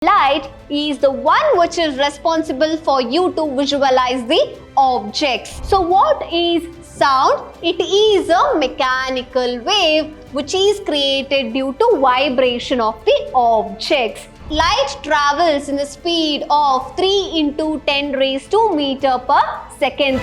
Light is the one which is responsible for you to visualize the objects. So what is sound? It is a mechanical wave which is created due to vibration of the objects. Light travels in the speed of 3 into 10 raised to meter per second.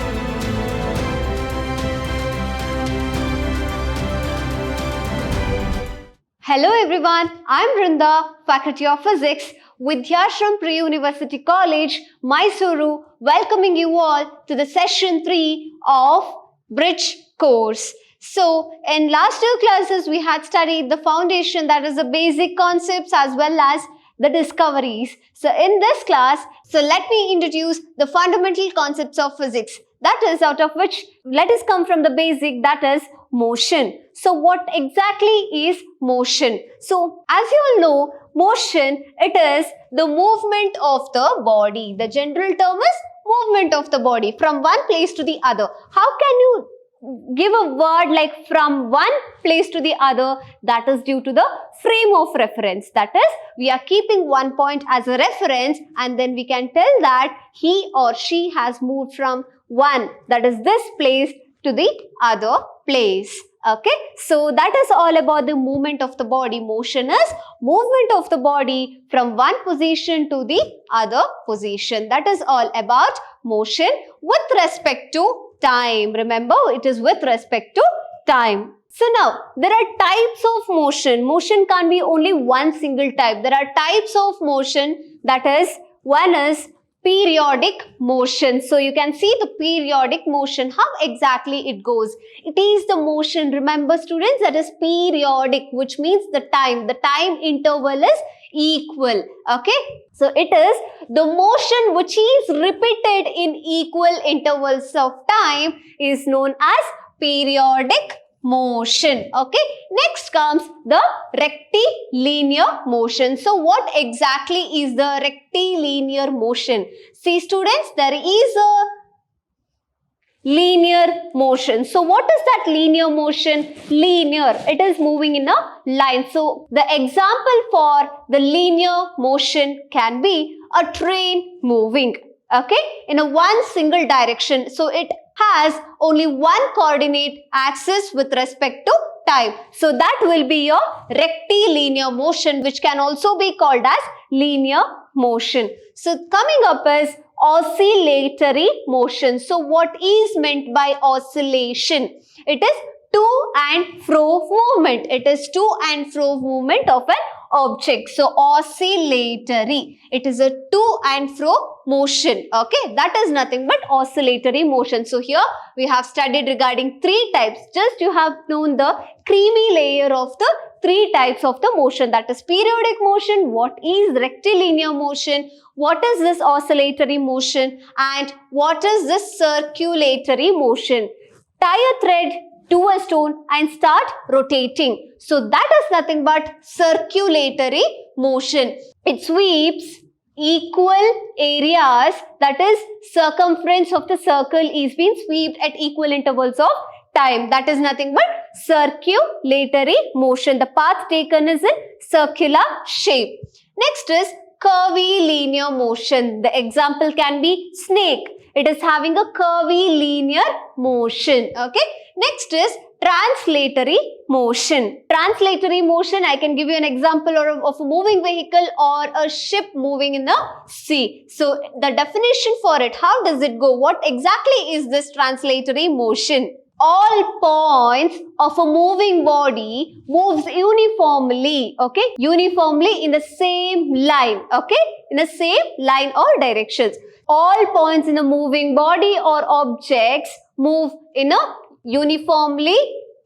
Hello everyone, I am Vrinda, Faculty of Physics, Vidhyaashram Pre-University College, Mysuru, welcoming you all to the session 3 of Bridge course. So, in last two classes we had studied the foundation, that is the basic concepts as well as the discoveries. So, in this class, let me introduce the fundamental concepts of physics. That is, out of which let us come from the basic, that is motion. So, what exactly is motion? So, as you all know, motion, it is the movement of the body. The general term is movement of the body from one place to the other. How can you give a word like from one place to the other? That is due to the frame of reference. That is, we are keeping one point as a reference and then we can tell that he or she has moved from one, that is this place, to the other place. Okay, so that is all about the movement of the body. Motion is movement of the body from one position to the other position. That is all about motion with respect to time. Remember, it is with respect to time. So now, there are types of motion. Motion can't be only one single type. There are types of motion. That is, one is periodic motion. So you can see the periodic motion, how exactly it goes. It is the motion, remember students, that is periodic, which means the time interval is equal. Okay, so it is the motion which is repeated in equal intervals of time is known as periodic motion. Okay, next comes the rectilinear motion. So what exactly is the rectilinear motion? See students, there is a linear motion. So what is that linear motion? Linear, it is moving in a line. So the example for the linear motion can be a train moving, okay, in a one single direction. So it has only one coordinate axis with respect to time. So that will be your rectilinear motion, which can also be called as linear motion. So coming up is oscillatory motion. So what is meant by oscillation? It is to and fro movement. It is to and fro movement of an object. So oscillatory, it is a to and fro motion. Okay, that is nothing but oscillatory motion. So here we have studied regarding three types. Just you have known the creamy layer of the three types of the motion, that is periodic motion, what is rectilinear motion, what is this oscillatory motion, and what is this circulatory motion. Tie a thread to a stone and start rotating. So that is nothing but circulatory motion. It sweeps equal areas, that is circumference of the circle is being swept at equal intervals of time. That is nothing but circulatory motion. The path taken is in circular shape. Next is curvilinear motion. The example can be snake. It is having a curvilinear motion. Okay. Next is translatory motion. Translatory motion, I can give you an example of a moving vehicle or a ship moving in the sea. So the definition for it, how does it go? What exactly is this translatory motion? All points of a moving body moves uniformly, okay? Uniformly in the same line, okay? In the same line or directions. All points in a moving body or objects move in a uniformly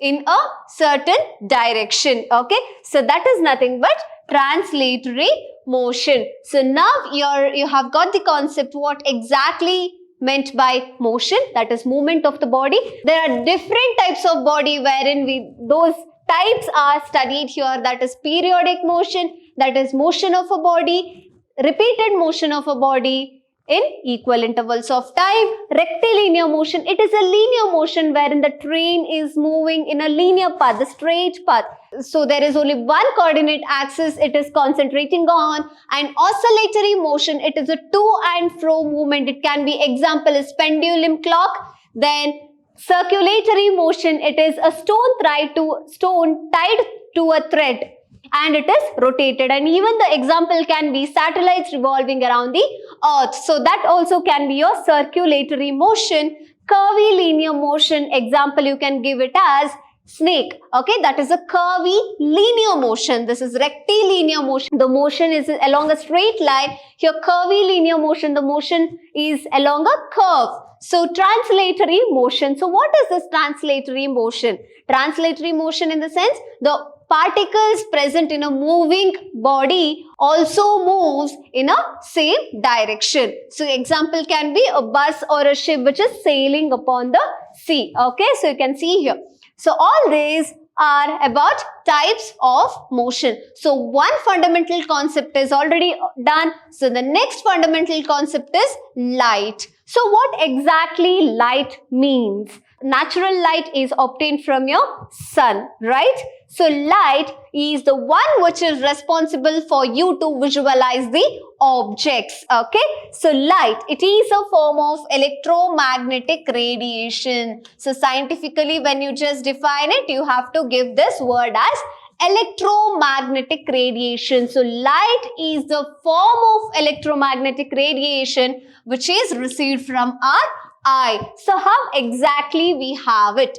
in a certain direction, okay? So that is nothing but translatory motion. So now you have got the concept what exactly meant by motion, that is movement of the body. There are different types of body wherein those types are studied here, that is periodic motion, that is motion of a body, repeated motion of a body, in equal intervals of time. Rectilinear motion, it is a linear motion wherein the train is moving in a linear path, the straight path. So there is only one coordinate axis it is concentrating on. And oscillatory motion, it is a to and fro movement. It can be, example is pendulum clock. Then circulatory motion, it is a stone tied to a thread and it is rotated, and even the example can be satellites revolving around the earth. So that also can be your circulatory motion. Curvilinear motion, example you can give it as snake. Okay, that is a curvilinear motion. This is rectilinear motion. The motion is along a straight line. Here curvilinear motion, the motion is along a curve. So translatory motion. So what is this translatory motion? Translatory motion in the sense the particles present in a moving body also moves in a same direction. So example can be a bus or a ship which is sailing upon the sea. Okay, so you can see here. So all these are about types of motion. So one fundamental concept is already done. So the next fundamental concept is light. So what exactly light means? Natural light is obtained from your sun, right? So light is the one which is responsible for you to visualize the objects, okay? So light, it is a form of electromagnetic radiation. So scientifically, when you just define it, you have to give this word as electromagnetic radiation. So light is the form of electromagnetic radiation which is received from our eye. So how exactly we have it?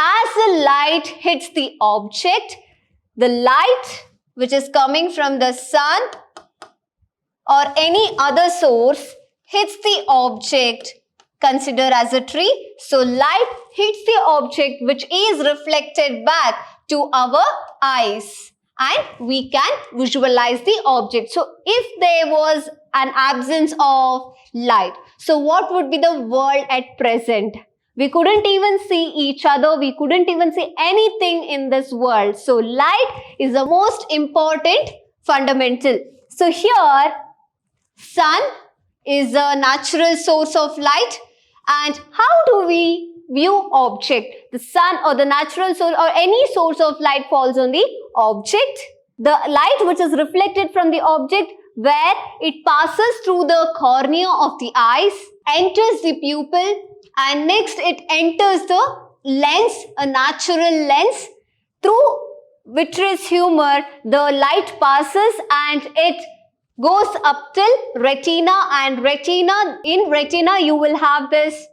As the light hits the object, the light which is coming from the sun or any other source hits the object, consider as a tree. So light hits the object which is reflected back to our eyes and we can visualize the object. So if there was an absence of light, so what would be the world at present? We couldn't even see each other. We couldn't even see anything in this world. So light is the most important fundamental. So here, sun is a natural source of light. And how do we view object? The sun or the natural source or any source of light falls on the object. The light which is reflected from the object where it passes through the cornea of the eyes, enters the pupil, and next it enters the lens, a natural lens. Through vitreous humor, the light passes and it goes up till retina, and retina, in retina you will have this.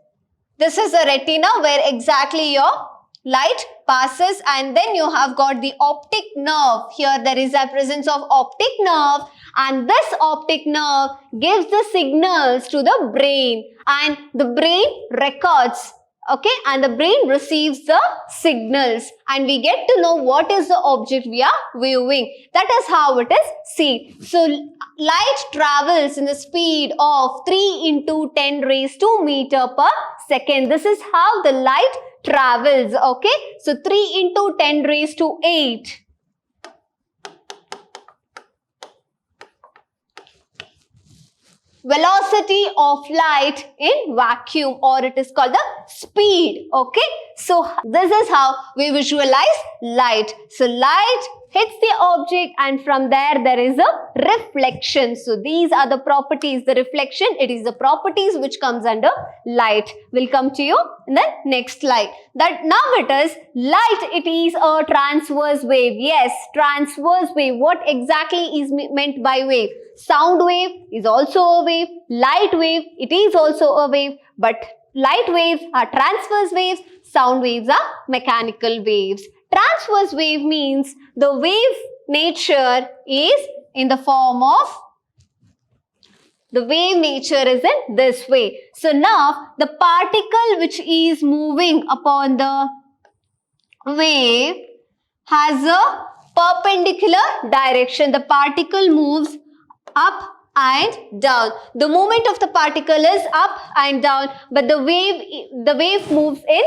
This is a retina where exactly your light passes, and then you have got the optic nerve. Here there is a presence of optic nerve, and this optic nerve gives the signals to the brain, and the brain records, okay, and the brain receives the signals, and we get to know what is the object we are viewing. That is how it is seen. So light travels in the speed of 3 into 10 raised to meter per second. This is how the light travels, okay? So 3 into 10 raised to 8. Velocity of light in vacuum, or it is called the speed, okay? So this is how we visualize light. So light hits the object and from there is a reflection. So these are the properties, the reflection, it is the properties which comes under light. We'll come to you in the next slide. That now it is light, it is a transverse wave. Yes, transverse wave. What exactly is meant by wave? Sound wave is also a wave. Light wave, it is also a wave. But light waves are transverse waves. Sound waves are mechanical waves. Transverse wave means the wave nature is in the form of, the wave nature is in this way. So now the particle which is moving upon the wave has a perpendicular direction. The particle moves up and down. The movement of the particle is up and down, but the wave moves in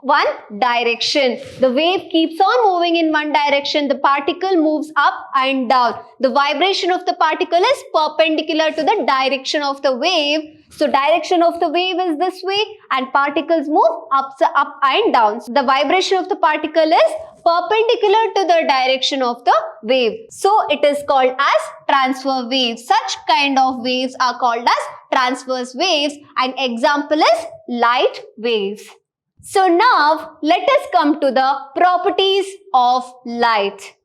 one direction. The wave keeps on moving in one direction. The particle moves up and down. The vibration of the particle is perpendicular to the direction of the wave. So direction of the wave is this way and particles move up and down. So the vibration of the particle is perpendicular to the direction of the wave. So it is called as transverse waves. Such kind of waves are called as transverse waves, and example is light waves. So now let us come to the properties of light.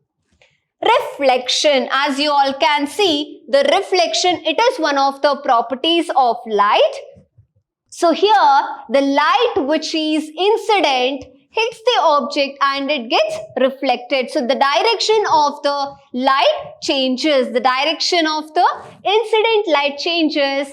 Reflection. As you all can see, the reflection, it is one of the properties of light. So here the light which is incident hits the object and it gets reflected. So the direction of the light changes. The direction of the incident light changes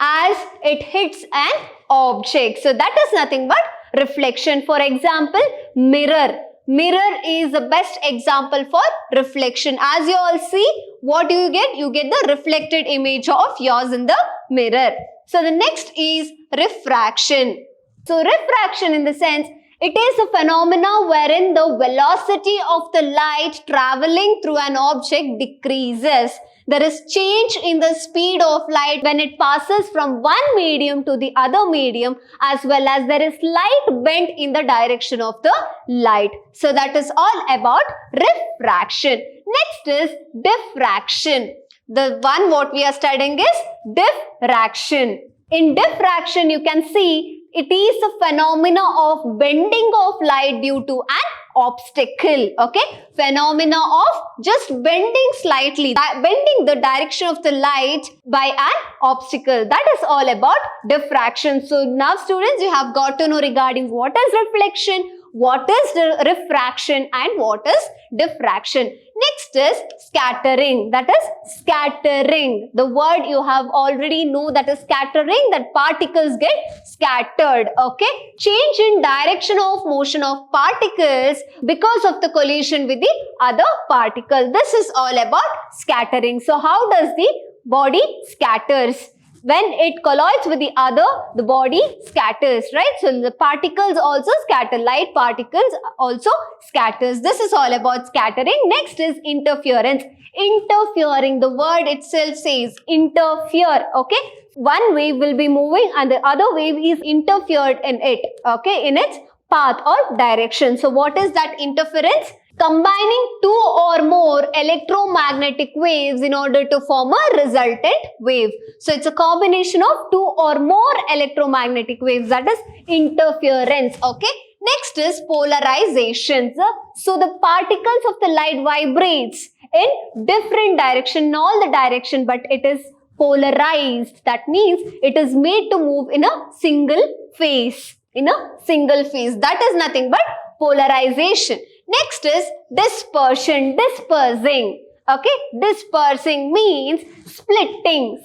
as it hits an object. So that is nothing but reflection. For example, mirror. Mirror is the best example for reflection. As you all see, what do you get? You get the reflected image of yours in the mirror. So the next is refraction. So refraction in the sense, it is a phenomena wherein the velocity of the light traveling through an object decreases. There is change in the speed of light when it passes from one medium to the other medium, as well as there is light bent in the direction of the light. So that is all about refraction. Next is diffraction. The one what we are studying is diffraction. In diffraction, you can see it is a phenomena of bending of light due to an obstacle. Okay, phenomena of just bending slightly, bending the direction of the light by an obstacle. That is all about diffraction. So now students, you have got to know regarding what is reflection, what is refraction, and what is diffraction. Next is scattering. That is scattering. The word you have already know, that is scattering, that particles get scattered. Okay. Change in direction of motion of particles because of the collision with the other particle. This is all about scattering. So how does the body scatters? When it collides with the other, the body scatters, right? So the particles also scatter, light particles also scatters. This is all about scattering. Next is interference. Interfering, the word itself says interfere, okay? One wave will be moving and the other wave is interfered in it, okay? In its path or direction. So what is that interference? Combining two or more electromagnetic waves in order to form a resultant wave. So it's a combination of two or more electromagnetic waves, that is interference. Okay. Next is polarization. So the particles of the light vibrates in different direction, all the direction, but it is polarized. That means it is made to move in a single phase. In a single phase. That is nothing but polarization. Next is dispersion, dispersing. Okay, dispersing means splitting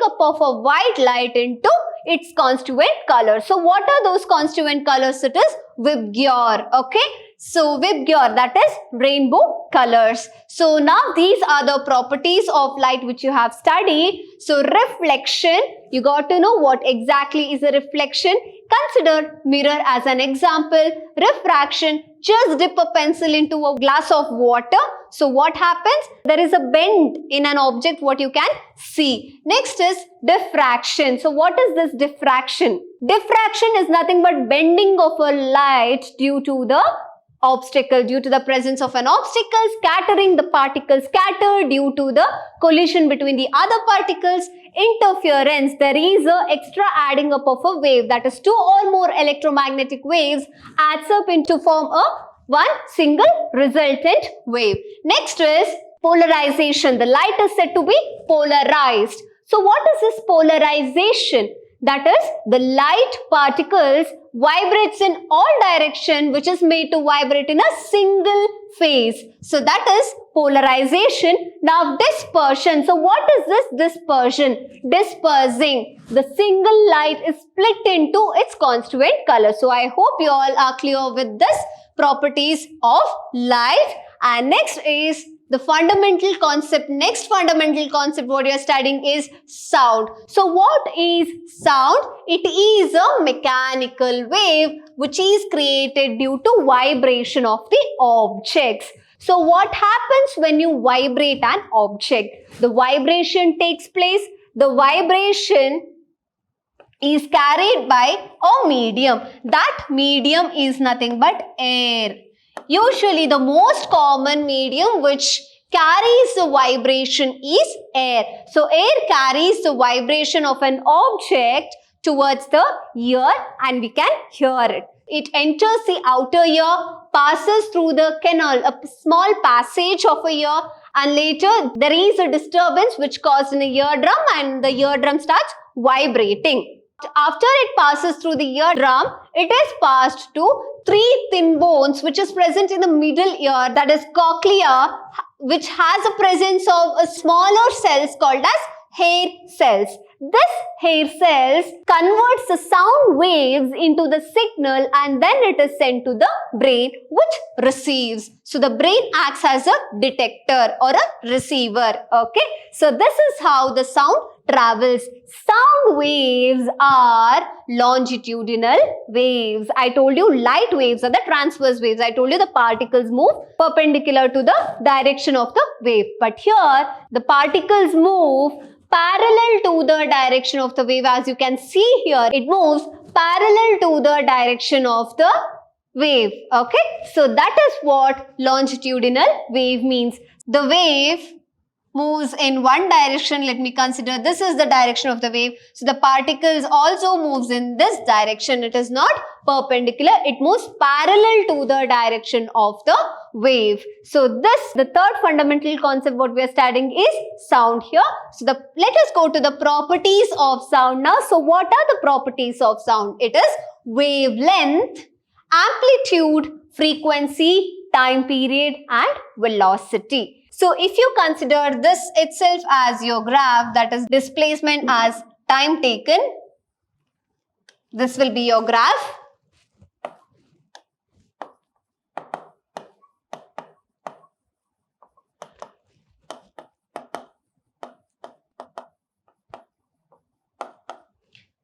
up of a white light into its constituent colors. So what are those constituent colors? It is Vidhyaashram. Okay, so Vidhyaashram, that is rainbow colors. So now these are the properties of light which you have studied. So reflection, you got to know what exactly is a reflection. Consider mirror as an example. Refraction, just dip a pencil into a glass of water. So what happens? There is a bend in an object what you can see. Next is diffraction. So what is this diffraction? Diffraction is nothing but bending of a light due to the obstacle, due to the presence of an obstacle, scattering, the particles scatter due to the collision between the other particles. Interference, there is a extra adding up of a wave, that is two or more electromagnetic waves adds up into form a one single resultant wave. Next is polarization. The light is said to be polarized. So what is this polarization? That is, the light particles vibrates in all direction, which is made to vibrate in a single phase. So that is polarization. Now dispersion. So what is this dispersion? Dispersing. The single light is split into its constituent color. So I hope you all are clear with this properties of light. And next is The fundamental concept, next fundamental concept what you are studying is sound. So what is sound? It is a mechanical wave which is created due to vibration of the objects. So what happens when you vibrate an object? The vibration takes place. The vibration is carried by a medium. That medium is nothing but air. Usually the most common medium which carries the vibration is air. So air carries the vibration of an object towards the ear and we can hear it. It enters the outer ear, passes through the canal, a small passage of a ear, and later there is a disturbance which causes an eardrum and the eardrum starts vibrating. After it passes through the eardrum, it is passed to three thin bones which is present in the middle ear, that is cochlea, which has a presence of a smaller cells called as hair cells. This hair cells converts the sound waves into the signal and then it is sent to the brain which receives. So the brain acts as a detector or a receiver. Okay. So this is how the sound travels. Sound waves are longitudinal waves. I told you light waves are the transverse waves. I told you the particles move perpendicular to the direction of the wave. But here the particles move parallel to the direction of the wave. As you can see here, it moves parallel to the direction of the wave. Okay, so that is what longitudinal wave means. The wave moves in one direction. Let me consider this is the direction of the wave. So the particles also moves in this direction. It is not perpendicular. It moves parallel to the direction of the wave. So the third fundamental concept what we are studying is sound here. So let us go to the properties of sound now. So what are the properties of sound? It is wavelength, amplitude, frequency, time period and velocity. So if you consider this itself as your graph, that is displacement as time taken, this will be your graph.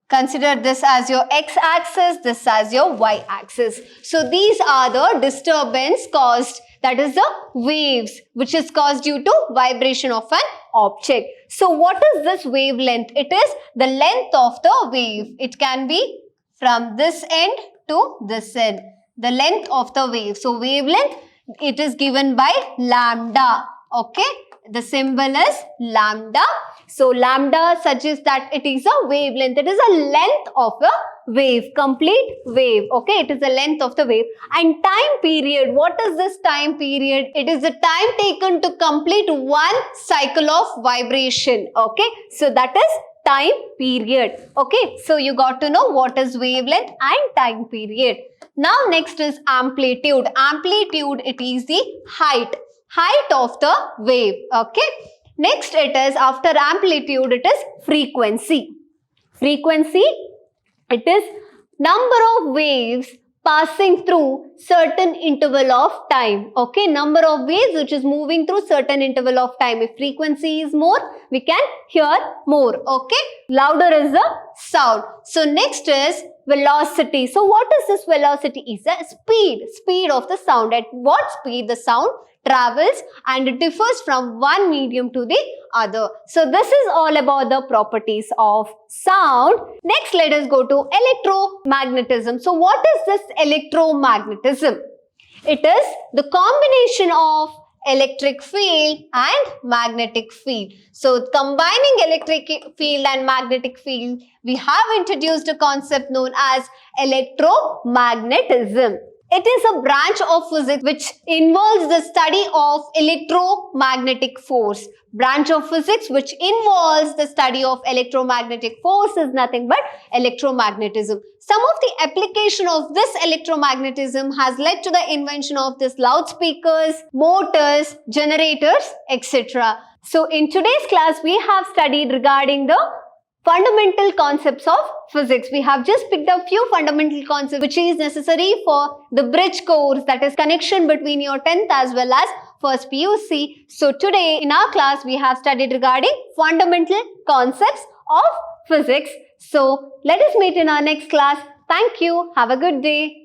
Consider this as your x-axis, this as your y-axis. So these are the disturbance caused, that is the waves which is caused due to vibration of an object. So what is this wavelength? It is the length of the wave. It can be from this end to this end. The length of the wave. So wavelength, it is given by lambda. Okay. The symbol is lambda. So lambda suggests that it is a wavelength. It is a length of a wave, complete wave. Okay, it is the length of the wave. And time period, what is this time period? It is the time taken to complete one cycle of vibration. Okay, so that is time period. Okay, so you got to know what is wavelength and time period. Now next is amplitude. Amplitude, it is the height of the wave. Okay. Next it is, after amplitude, it is frequency. Frequency, it is number of waves passing through certain interval of time. Okay, number of waves which is moving through certain interval of time. If frequency is more, we can hear more. Okay, louder is the sound. So next is velocity. So what is this velocity? Is a speed of the sound. At what speed the sound travels, and it differs from one medium to the other. So this is all about the properties of sound. Next, let us go to electromagnetism. So what is this electromagnetism? It is the combination of electric field and magnetic field. So combining electric field and magnetic field, we have introduced a concept known as electromagnetism. It is a branch of physics which involves the study of electromagnetic force. Branch of physics which involves the study of electromagnetic force is nothing but electromagnetism. Some of the application of this electromagnetism has led to the invention of this loudspeakers, motors, generators, etc. So in today's class, we have studied regarding the fundamental concepts of physics. We have just picked up few fundamental concepts which is necessary for the bridge course, that is connection between your 10th as well as first PUC. So today in our class we have studied regarding fundamental concepts of physics. So let us meet in our next class. Thank you. Have a good day.